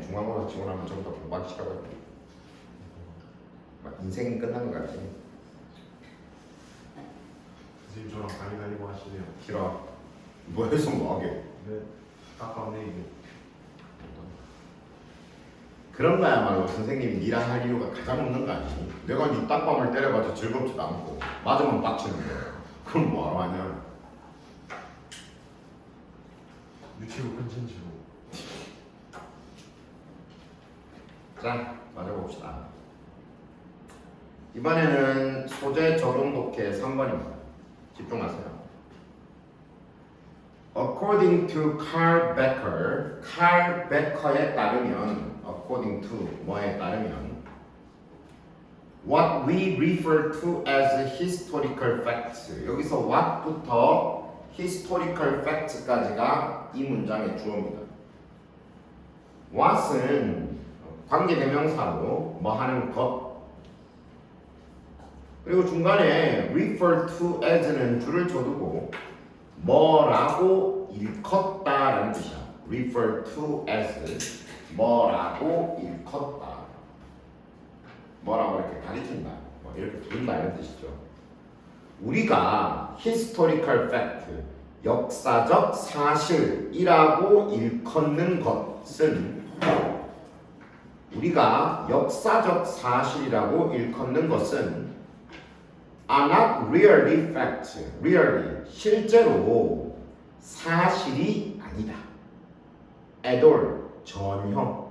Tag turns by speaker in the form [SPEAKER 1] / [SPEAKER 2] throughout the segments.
[SPEAKER 1] 중간고사 치고 나면 전부 다 공부하기 시작하거든. 막 인생이 끝난 것 같지.
[SPEAKER 2] 선생님 저랑 강의 다니고 하시네요.
[SPEAKER 1] 길어. 뭐 해서 뭐하게.
[SPEAKER 2] 네. 아까운데 이게.
[SPEAKER 1] 그런 거야말로 선생님이 니랑 할 이유가 가장 없는 거 아니니? 내가 니 딱밤을 때려봐도 즐겁지도 않고 맞으면 빡치는 거야. 그럼 뭐하러 하냐?
[SPEAKER 2] 유튜브 컨텐츠로.
[SPEAKER 1] 자, 맞아봅시다. 이번에는 소재 적용 독해 3번입니다. 집중하세요. According to Carl Becker, 칼 베커에 따르면, according to 뭐에 따르면, what we refer to as historical facts. 여기서 what부터 historical facts까지가 이 문장의 주어입니다. what은 관계대명사로 뭐 하는 것, 그리고 중간에 refer to as는 줄을 쳐두고 뭐라고 일컫다라는 뜻이야. refer to as 뭐라고 일컫다, 뭐라고 이렇게 가리킨다, 뭐 이렇게 부른다 이런 뜻이죠. 우리가 historical fact, 역사적 사실이라고 일컫는 것은, 우리가 역사적 사실이라고 일컫는 것은 are not really facts, really 실제로 사실이 아니다. at all 전혀.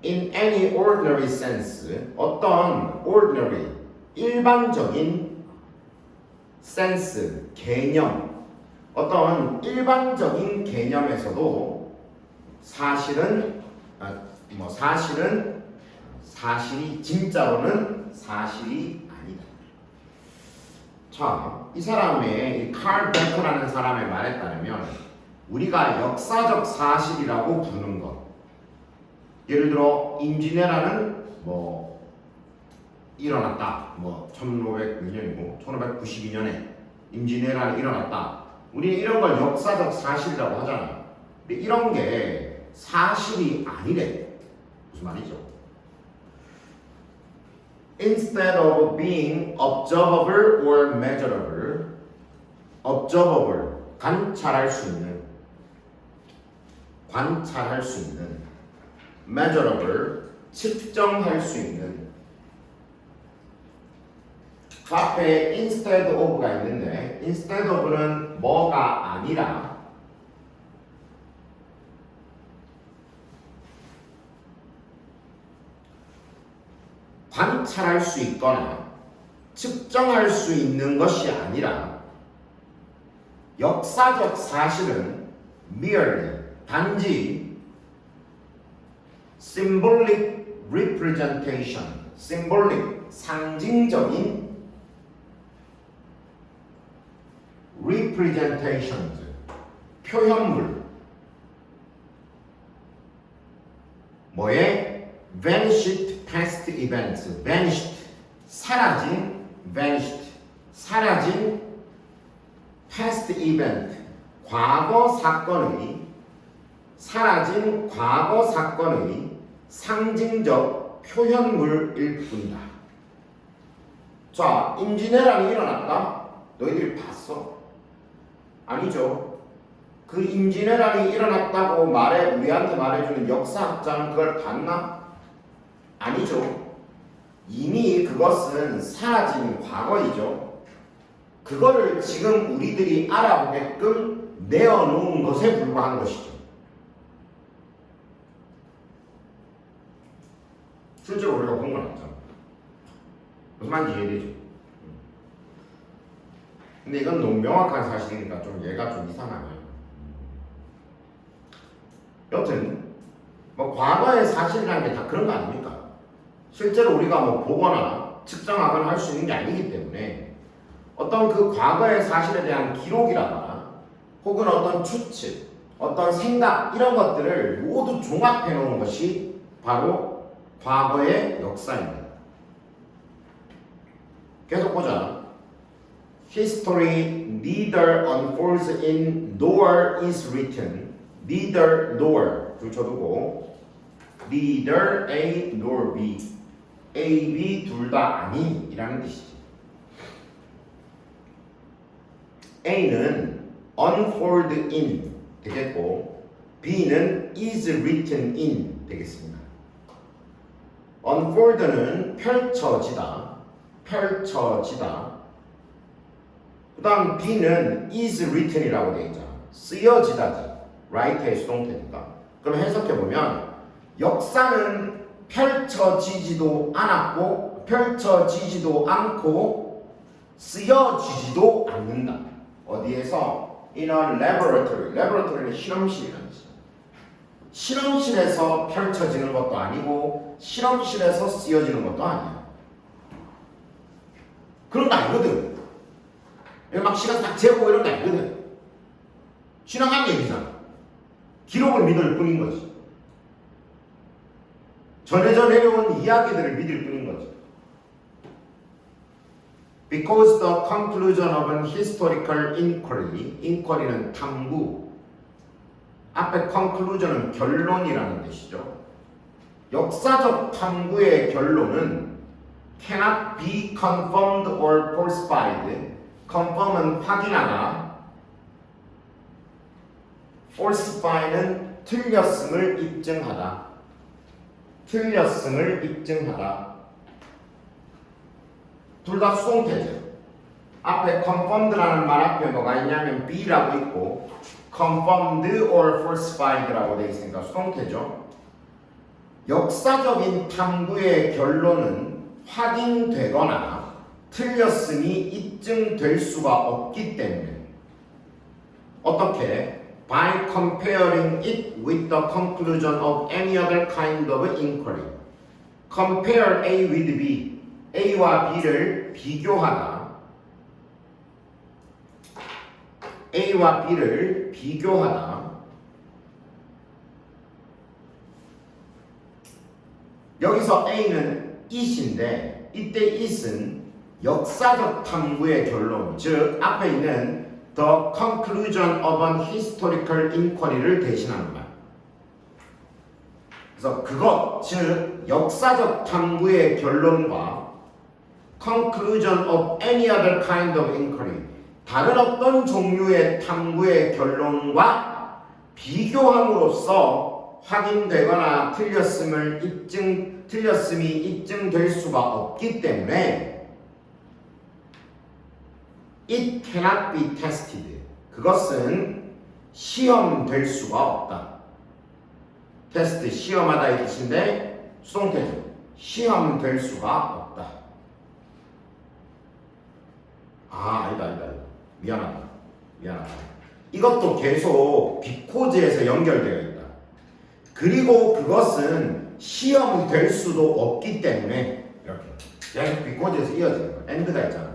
[SPEAKER 1] in any ordinary sense 어떤 ordinary 일반적인 sense 개념, 어떤 일반적인 개념에서도 사실은 사실이 진짜로는 사실이 아니다. 자, 이 사람의 칼 베커라는 사람의 말에 따르면 우리가 역사적 사실이라고 부르는 것, 예를 들어 임진왜란은 뭐 일어났다, 뭐 1500년이고 1592년에 임진왜란이 일어났다. 우리는 이런 걸 역사적 사실이라고 하잖아요. 근데 이런 게 사실이 아니래. 무슨 말이죠? Instead of being observable or measurable, observable 관찰할 수 있는, measurable 측정할 수 있는. 그 앞에 instead of가 있는데 instead of는 뭐가 아니라 관찰할 수 있거나 측정할 수 있는 것이 아니라 역사적 사실은 merely 단지 symbolic representation, symbolic 상징적인 representations 표현물, 뭐에 vanished past events, vanished 사라진, vanished 사라진 past event 과거 사건의, 사라진 과거 사건의 상징적 표현물일 뿐이다. 자, 임진왜란이 일어났다? 너희들이 봤어? 아니죠. 그 임진왜란이 일어났다고 우리한테 말해주는 역사학자는 그걸 봤나? 아니죠. 이미 그것은 사라진 과거이죠. 그거를 지금 우리들이 알아보게끔 내어놓은 것에 불과한 것이죠. 실제로 우리가 본 건 아니잖아. 무슨 말인지 이해되죠? 근데 이건 너무 명확한 사실이니까 좀 얘가 좀 이상하네. 여튼 뭐 과거의 사실이라는 게 다 그런 거 아닙니까? 실제로 우리가 뭐 보거나 측정하거나 할 수 있는 게 아니기 때문에 어떤 그 과거의 사실에 대한 기록이라거나 혹은 어떤 추측, 어떤 생각 이런 것들을 모두 종합해 놓은 것이 바로 과거의 역사입니다. 계속 보자. History neither unfolds in nor is written neither nor 줄쳐두고 neither A nor B A, B 둘 다 아닌 이라는 뜻이지. A는 unfold in 되겠고 B는 is written in 되겠습니다. unfold는 펼쳐지다, 펼쳐지다. 그 다음 B는 is written이라고 되어 있잖아. 쓰여지다지. write의 수동태니까. 그럼 해석해보면 역사는 펼쳐지지도 않았고 펼쳐지지도 않고 쓰여지지도 않는다. 어디에서? In a laboratory. laboratory는 실험실이라는 뜻이야. 실험실에서 펼쳐지는 것도 아니고 실험실에서 쓰여지는 것도 아니야. 그런 거 아니거든. 막 시간 딱 재고 이런 거 아니거든. 지나간 얘기잖아. 기록을 믿을 뿐인 거지. 전해져 내려온 이야기들을 믿을 뿐인 거지. Because the conclusion of an historical inquiry, inquiry는 탐구, 앞에 conclusion은 결론이라는 뜻이죠. 역사적 탐구의 결론은 cannot be confirmed or falsified. confirm은 확인하다, falsify는 틀렸음을 입증하다. 틀렸음을 입증하다. 둘 다 수동태죠. 앞에 confirmed라는 말 앞에 뭐가 있냐면 be라고 있고 confirmed or falsified라고 되어 있으니까 수동태죠. 역사적인 탐구의 결론은 확인되거나 틀렸음이 입증될 수가 없기 때문에 어떻게? By comparing it with the conclusion of any other kind of inquiry. Compare A with B. A와 B를 비교하다. A와 B를 비교하다. 여기서 A는 it인데 이때 it은 역사적 탐구의 결론, 즉 앞에 있는 the conclusion of an historical inquiry를 대신하는 말. 그래서 그것, 즉 역사적 탐구의 결론과 conclusion of any other kind of inquiry, 다른 어떤 종류의 탐구의 결론과 비교함으로써 확인되거나 틀렸음이 입증될 수가 없기 때문에 it cannot be tested. 그것은 시험될 수가 없다. 테스트, 시험하다 이 뜻인데 수동태죠. 시험될 수가 없다. 아니다. 미안하다. 이것도 계속 비코즈에서 연결되어 있다. 그리고 그것은 시험될 수도 없기 때문에 이렇게 계속 비코즈에서 이어지는 거야. 엔드가 있잖아.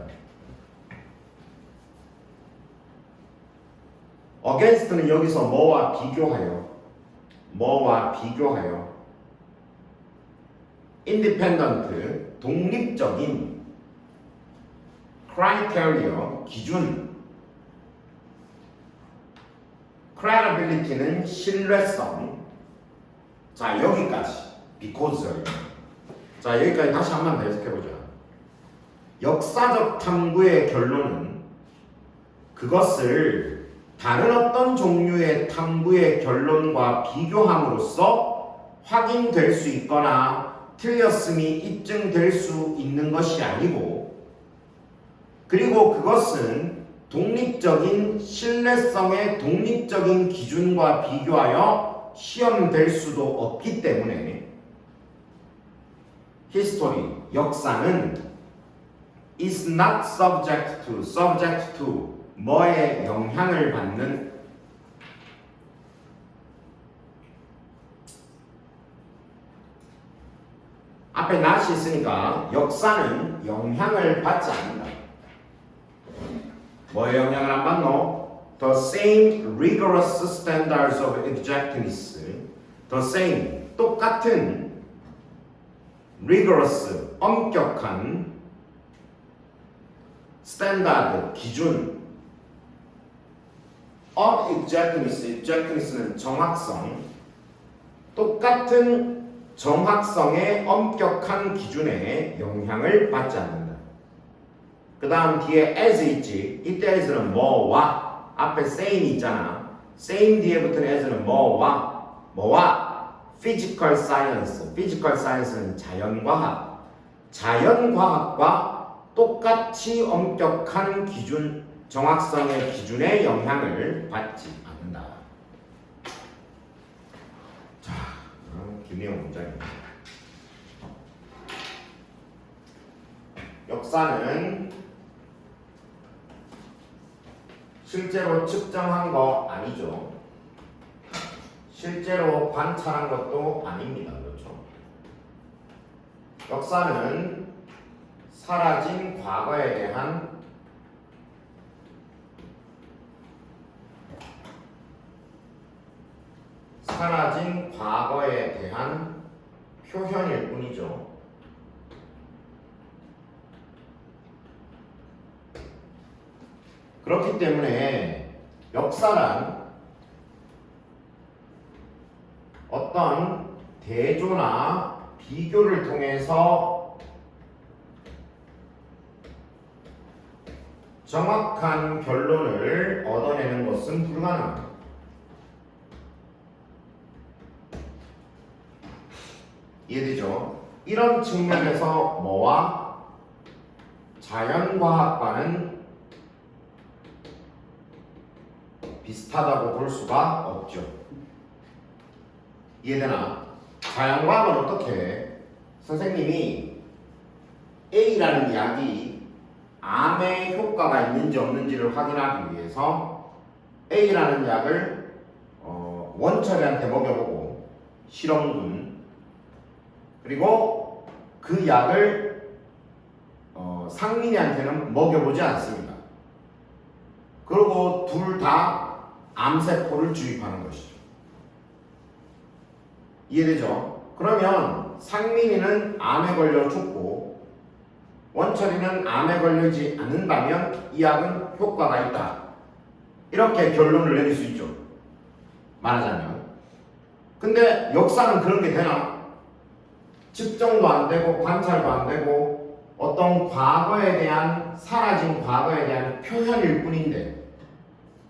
[SPEAKER 1] against는 여기서 뭐와 비교하여 independent 독립적인 criteria 기준 credibility는 신뢰성. 자 여기까지 because. 자 여기까지 다시 한 번 더 해석해보자. 역사적 탐구의 결론은 그것을 다른 어떤 종류의 탐구의 결론과 비교함으로써 확인될 수 있거나 틀렸음이 입증될 수 있는 것이 아니고, 그리고 그것은 독립적인 신뢰성의 독립적인 기준과 비교하여 시험될 수도 없기 때문에 history, 역사는 is not subject to 뭐에 영향을 받는 앞에 not이 있으니까 역사는 영향을 받지 않는다. 뭐에 영향을 안 받노? The same rigorous standards of exactness. The same 똑같은 rigorous 엄격한 standard 기준 of exactness, exactness는 정확성, 똑같은 정확성의 엄격한 기준에 영향을 받지 않는다. 그 다음 뒤에 as 있지. 이때 as는 뭐와 앞에 same 있잖아. same 뒤에 붙은 as는 뭐와 physical science. physical science는 자연과학. 자연과학과 똑같이 엄격한 기준, 정확성의 기준에 영향을 받지 않는다. 자, 김혜영 문장입니다. 역사는 실제로 측정한 거 아니죠. 실제로 관찰한 것도 아닙니다. 그렇죠? 역사는 사라진 과거에 대한 표현일 뿐이죠. 그렇기 때문에 역사란 어떤 대조나 비교를 통해서 정확한 결론을 얻어내는 것은 불가능합니다. 이해되죠? 이런 측면에서 뭐와 자연과학과는 비슷하다고 볼 수가 없죠. 이해되나? 자연과학은 어떻게 해? 선생님이 A라는 약이 암에 효과가 있는지 없는지를 확인하기 위해서 A라는 약을 원철이한테 먹여보고 실험군, 그리고 그 약을 상민이한테는 먹여보지 않습니다. 그리고 둘 다 암세포를 주입하는 것이죠. 이해되죠? 그러면 상민이는 암에 걸려 죽고 원철이는 암에 걸리지 않는다면 이 약은 효과가 있다. 이렇게 결론을 내릴 수 있죠. 말하자면. 근데 역사는 그런 게 되나? 측정도 안 되고 관찰도 안 되고 어떤 과거에 대한 사라진 과거에 대한 표현일 뿐인데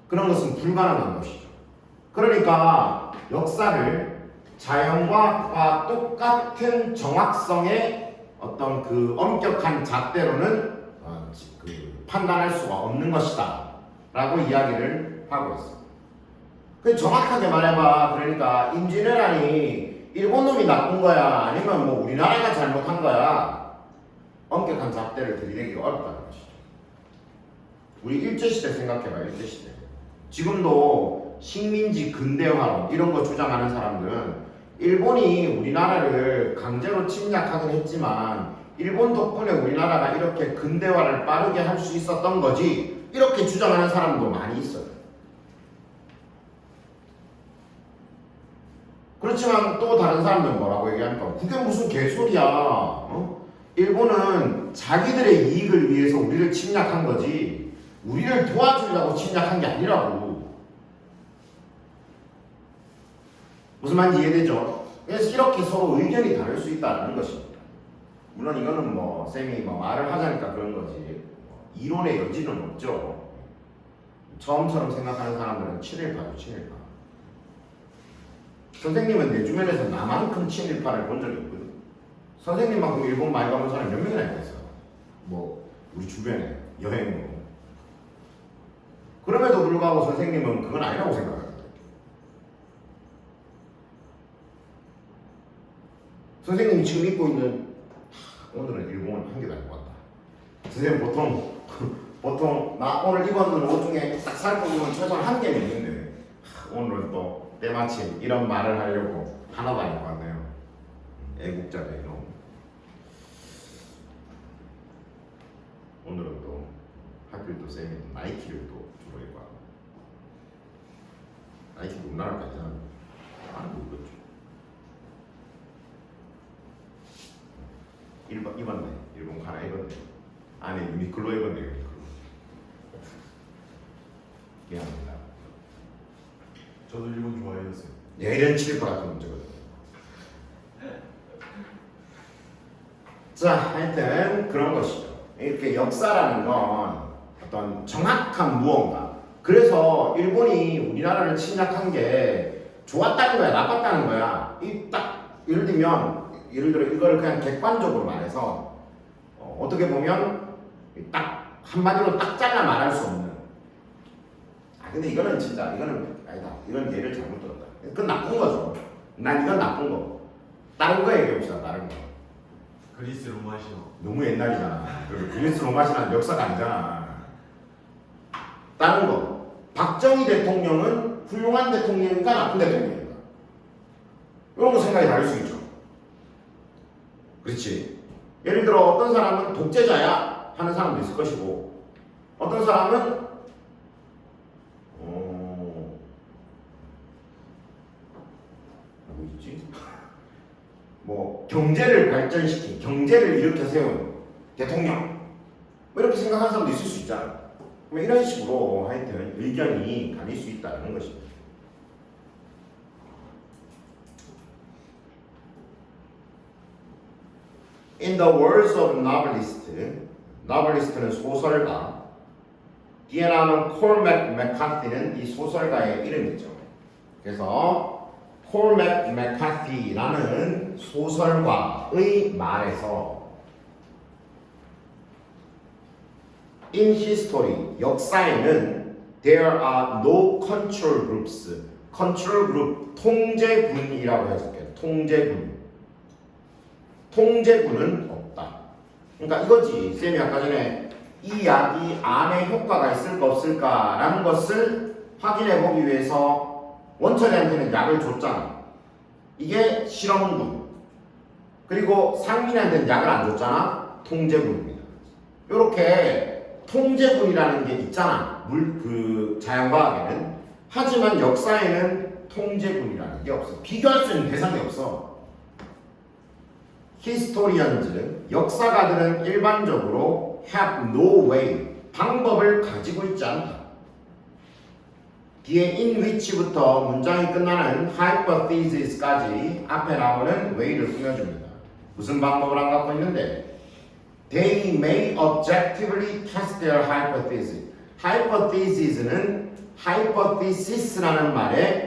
[SPEAKER 1] 그런 것은 불가능한 것이죠. 그러니까 역사를 자연과학과 똑같은 정확성의 어떤 그 엄격한 잣대로는 판단할 수가 없는 것이다 라고 이야기를 하고 있습니다. 그 정확하게 말해봐. 그러니까 임진왜란이 일본 놈이 나쁜 거야 아니면 뭐 우리나라가 잘못한 거야, 엄격한 잣대를 들이대기가 어렵다는 것이죠. 우리 일제시대 생각해봐. 일제시대 지금도 식민지 근대화론 이런 거 주장하는 사람들은 일본이 우리나라를 강제로 침략하긴 했지만 일본 덕분에 우리나라가 이렇게 근대화를 빠르게 할 수 있었던 거지, 이렇게 주장하는 사람도 많이 있어요. 그렇지만 또 다른 사람들은 뭐라고 얘기합니까? 그게 무슨 개소리야. 일본은 자기들의 이익을 위해서 우리를 침략한 거지 우리를 도와주려고 침략한 게 아니라고. 무슨 말인지 이해되죠? 그래서 이렇게 서로 의견이 다를 수 있다는 것입니다. 물론 이거는 뭐 쌤이 뭐 말을 하자니까 그런 거지 이론의 여지는 없죠. 처음처럼 생각하는 사람들은 친일파죠. 친일파. 선생님은 내 주변에서 나만큼 친일파를 본 적이 없거든. 선생님만큼 일본 많이 가본 사람 몇 명이나 있겠어. 뭐 우리 주변에 여행으로. 그럼에도 불구하고 선생님은 그건 아니라고 생각해요. 선생님이 지금 입고 있는 오늘은 일본은 한 개도 아니고 왔다. 선생님 보통 나 오늘 입었는 옷 중에 딱 살펴보면 최소한 한 개는 있는데 오늘은 또 때마침 이런 말을 하려고 하나도 아니고 왔네요. 애국자의 이름. 오늘은 또 학교에 또 쌤이 나이키를 또 주로 입고 왔고, 나이키 우리나라 괜찮아? 아니고 그렇죠. 입었네. 일본 가나 입었네. 안에 유니클로 입었네. 유니클로. 미안합니다.
[SPEAKER 2] 저도 일본 좋아했어요.
[SPEAKER 1] 내년 칠파 같은 문제거든요. 자, 하여튼 그런 것이죠. 이렇게 역사라는 건 어떤 정확한 무언가. 그래서 일본이 우리나라를 침략한 게 좋았다는 거야, 나빴다는 거야. 이 딱 예를 들면 예를 들어 이거를 그냥 객관적으로 말해서 어떻게 보면 딱 한마디로 딱 잘라 말할 수 없는. 아 근데 이거는 진짜 이거는 아니다. 이건 예를 잘못 들었다. 그건 나쁜 거죠. 난 이건 나쁜 거. 다른 거 얘기해봅시다. 다른 거.
[SPEAKER 2] 그리스 로마 신화.
[SPEAKER 1] 너무 옛날이잖아. 그리스 로마 신화는 역사가 아니잖아. 다른 거. 박정희 대통령은 훌륭한 대통령인가 나쁜 대통령인가? 이런 거 생각이 다를 수 있죠. 그렇지. 예를 들어 어떤 사람은 독재자야 하는 사람도 있을 것이고 어떤 사람은 뭐 있지? 뭐 경제를 발전시킨 경제를 일으켜 세운 대통령 뭐 이렇게 생각하는 사람도 있을 수 있잖아. 뭐 이런 식으로 하여튼 의견이 갈릴 수 있다는 것입니다. In the words of novelist, novelist는 소설가, 뒤에 나오는 콜맥 맥카티는 이 소설가의 이름이죠. 그래서 콜맥 맥카티라는 소설가의 말에서 In history, 역사에는 there are no control groups. control group, 통제군이라고 해석해요. 통제군. 통제군은 없다. 그러니까 이거지. 쌤이 아까 전에 이 약이 암에 효과가 있을까 없을까라는 것을 확인해 보기 위해서 원천이한테는 약을 줬잖아. 이게 실험군. 그리고 상민한테는 약을 안 줬잖아. 통제군입니다. 이렇게 통제군이라는 게 있잖아. 자연과학에는. 하지만 역사에는 통제군이라는 게 없어. 비교할 수 있는 대상이 없어. 히스토리언즈, 역사가들은 일반적으로 have no way, 방법을 가지고 있지 않다. 뒤에 in which부터 문장이 끝나는 hypothesis까지 앞에 나오는 way를 꾸며줍니다. 무슨 방법을 안 갖고 있는데 They may objectively test their hypothesis. hypothesis는 hypothesis라는 말에